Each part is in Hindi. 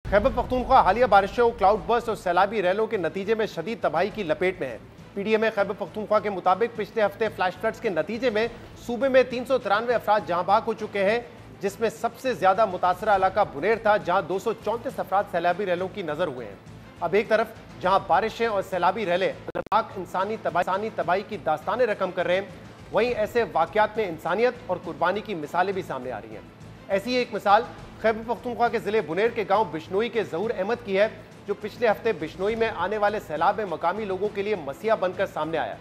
खैबर पख्तूनख्वा हालिया बारिशों, क्लाउड बर्स्ट और सैलाबी रैलों के नतीजे में शदीद तबाही की लपेट में है। पीडीएम खैबर पख्तूनख्वा के मुताबिक पिछले हफ्ते फ्लैश फ्लड्स के नतीजे में सूबे में 393 अफराद जहां बहक हो चुके हैं, जिसमें सबसे ज्यादा मुतासरा इलाका बुनेर था, जहां 234 अफराद सैलाबी रैलों की नजर हुए हैं। अब एक तरफ जहां बारिशें और सैलाबी रैले अलग इंसानी तबाही की दास्तानें रकम कर रहे हैं, वहीं ऐसे वाकयात में इंसानियत और कुर्बानी की मिसालें भी सामने आ रही हैं। ऐसी एक मिसाल खैबर पख्तूनख्वा के जिले बुनेर के गांव बिश्नोई के जहूर अहमद की है, जो पिछले हफ्ते बिश्नोई में आने वाले सैलाब में मकामी लोगों के लिए मसीहा बनकर सामने आया।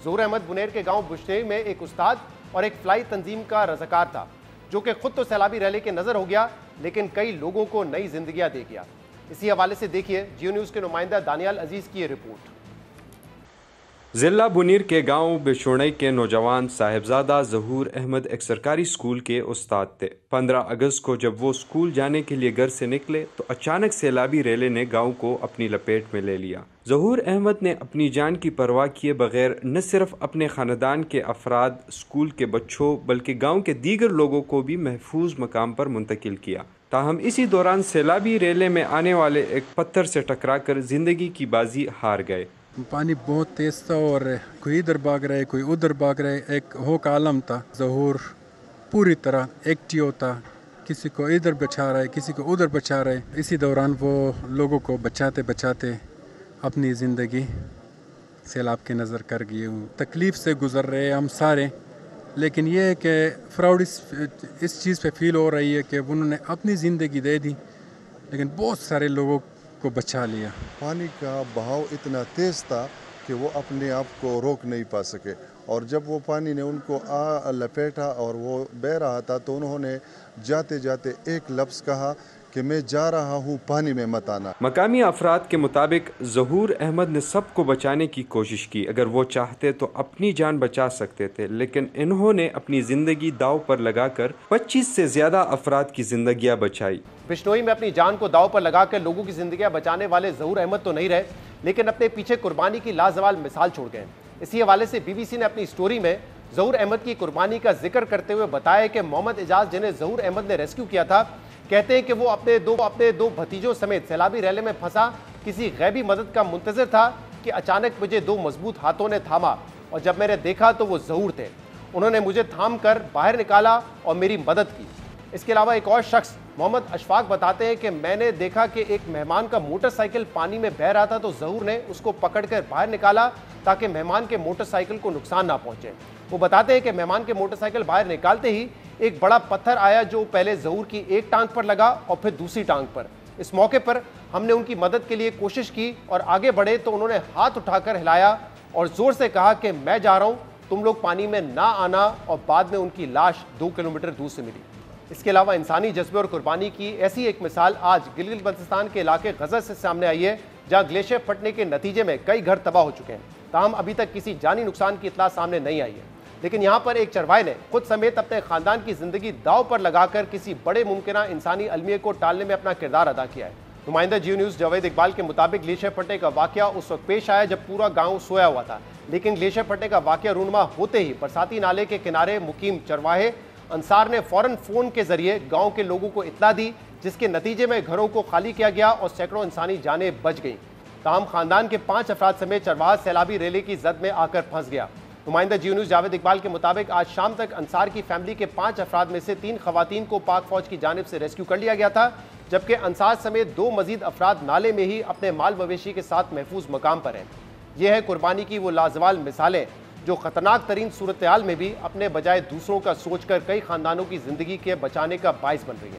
जहूर अहमद बुनेर के गांव बिश्नोई में एक उस्ताद और एक फ्लाई तंजीम का रज़ाकार था, जो कि खुद तो सैलाबी रैले के नजर हो गया, लेकिन कई लोगों को नई जिंदगियां दे गया। इसी हवाले से देखिए जियो न्यूज के नुमाइंदा दानियाल अजीज की ये रिपोर्ट। जिला बुनीर के गांव बिशोणई के नौजवान साहिबजादा जहूर अहमद एक सरकारी स्कूल के उस्ताद थे। 15 अगस्त को जब वो स्कूल जाने के लिए घर से निकले तो अचानक सैलाबी रैले ने गांव को अपनी लपेट में ले लिया। जहूर अहमद ने अपनी जान की परवाह किए बगैर न सिर्फ अपने खानदान के अफराद, स्कूल के बच्चों, बल्कि गाँव के दीगर लोगों को भी महफूज मकाम पर मुंतकिल किया। ताहम इसी दौरान सैलाबी रैले में आने वाले एक पत्थर से टकरा कर जिंदगी की बाजी हार गए। पानी बहुत तेज था और कोई इधर भाग रहे, कोई उधर भाग रहे। एक हो का आलम था। जहूर पूरी तरह एक्टिव होता, किसी को इधर बचा रहे, किसी को उधर बचा रहे। इसी दौरान वो लोगों को बचाते बचाते अपनी ज़िंदगी सैलाब के नज़र कर गए। तकलीफ़ से गुज़र रहे हम सारे, लेकिन ये है कि प्राउड इस चीज़ पे फील हो रही है कि उन्होंने अपनी ज़िंदगी दे दी, लेकिन बहुत सारे लोगों को बचा लिया। पानी का बहाव इतना तेज़ था कि वो अपने आप को रोक नहीं पा सके, और जब वो पानी ने उनको लपेटा और वो बह रहा था, तो उन्होंने जाते जाते एक लफ्ज़ कहा कि मैं जा रहा हूँ, पानी में मत आना। मकामी अफराद के मुताबिक जहूर अहमद ने सबको बचाने की कोशिश की। अगर वो चाहते तो अपनी जान बचा सकते थे, लेकिन इन्होंने अपनी ज़िंदगी दाव पर लगाकर 25 से ज़्यादा अफराद की जिंदगियां बचाई। बिश्नोई में अपनी जान को दाव पर लगाकर लोगों की जिंदगियां बचाने वाले जहूर अहमद तो नहीं रहे, लेकिन अपने पीछे कुर्बानी की लाजवाल मिसाल छोड़ गए। इसी हवाले से बीबीसी ने अपनी स्टोरी में जहूर अहमद की कुर्बानी का जिक्र करते हुए बताया कि मोहम्मद एजाज, जिन्हें जहूर अहमद ने रेस्क्यू किया था, कहते हैं कि वो अपने दो भतीजों समेत सैलाबी रैले में फंसा किसी गैबी मदद का मुंतजर था कि अचानक मुझे 2 मजबूत हाथों ने थामा, और जब मैंने देखा तो वो जहूर थे। उन्होंने मुझे थाम कर बाहर निकाला और मेरी मदद की। इसके अलावा एक और शख्स मोहम्मद अशफाक बताते हैं कि मैंने देखा कि एक मेहमान का मोटरसाइकिल पानी में बह रहा था, तो जहूर ने उसको पकड़कर बाहर निकाला ताकि मेहमान के मोटरसाइकिल को नुकसान ना पहुंचे। वो बताते हैं कि मेहमान के मोटरसाइकिल बाहर निकालते ही एक बड़ा पत्थर आया, जो पहले जहूर की एक टांग पर लगा और फिर दूसरी टांग पर। इस मौके पर हमने उनकी मदद के लिए कोशिश की और आगे बढ़े तो उन्होंने हाथ उठाकर हिलाया और जोर से कहा कि मैं जा रहा हूं, तुम लोग पानी में ना आना, और बाद में उनकी लाश 2 किलोमीटर दूर से मिली। इसके अलावा इंसानी जज्बे और कुर्बानी की ऐसी एक मिसाल आज गिलगित बल्तिस्तान के इलाके गजर से सामने आई है, जहां ग्लेशियर फटने के नतीजे में कई घर तबाह हो चुके हैं। ताहम अभी तक किसी जानी नुकसान की इत्तला सामने नहीं आई है, लेकिन यहाँ पर एक चरवाहे ने खुद समेत अपने खानदान की जिंदगी दाव पर लगाकर किसी बड़े मुमकिन इंसानी अलमिये को टालने में अपना किरदार अदा किया है। नुमाइंदा जियो न्यूज़ जावेद इकबाल के मुताबिक ग्लेशियर फटने का वाकया उस वक्त पेश आया जब पूरा गाँव सोया हुआ था, लेकिन ग्लेशियर फटने का वाकया रूनुमा होते ही बरसाती नाले के किनारे मुकीम चरवाहे अंसार ने फौरन फोन के जरिए गांव के लोगों को इत्तला दी, जिसके नतीजे में घरों को खाली किया गया और सैकड़ों इंसानी जानें बच गईं। ताहम खानदान के 5 अफराद समेत चरवाहा सैलाबी रैली की जद में आकर फंस गया। नुमाइंदा जियो न्यूज़ जावेद इकबाल के मुताबिक आज शाम तक अंसार की फैमिली के 5 अफराद में से 3 खवातीन को पाक फौज की जानिब से रेस्क्यू कर लिया गया था, जबकि अंसार समेत 2 मजीद अफराद नाले में ही अपने माल मवेशी के साथ महफूज मकाम पर हैं। यह है कुर्बानी की वो लाजवाल मिसालें जो खतरनाक तरीन सूरत हाल में भी अपने बजाय दूसरों का सोचकर कई खानदानों की जिंदगी के बचाने का बाइस बन रही है।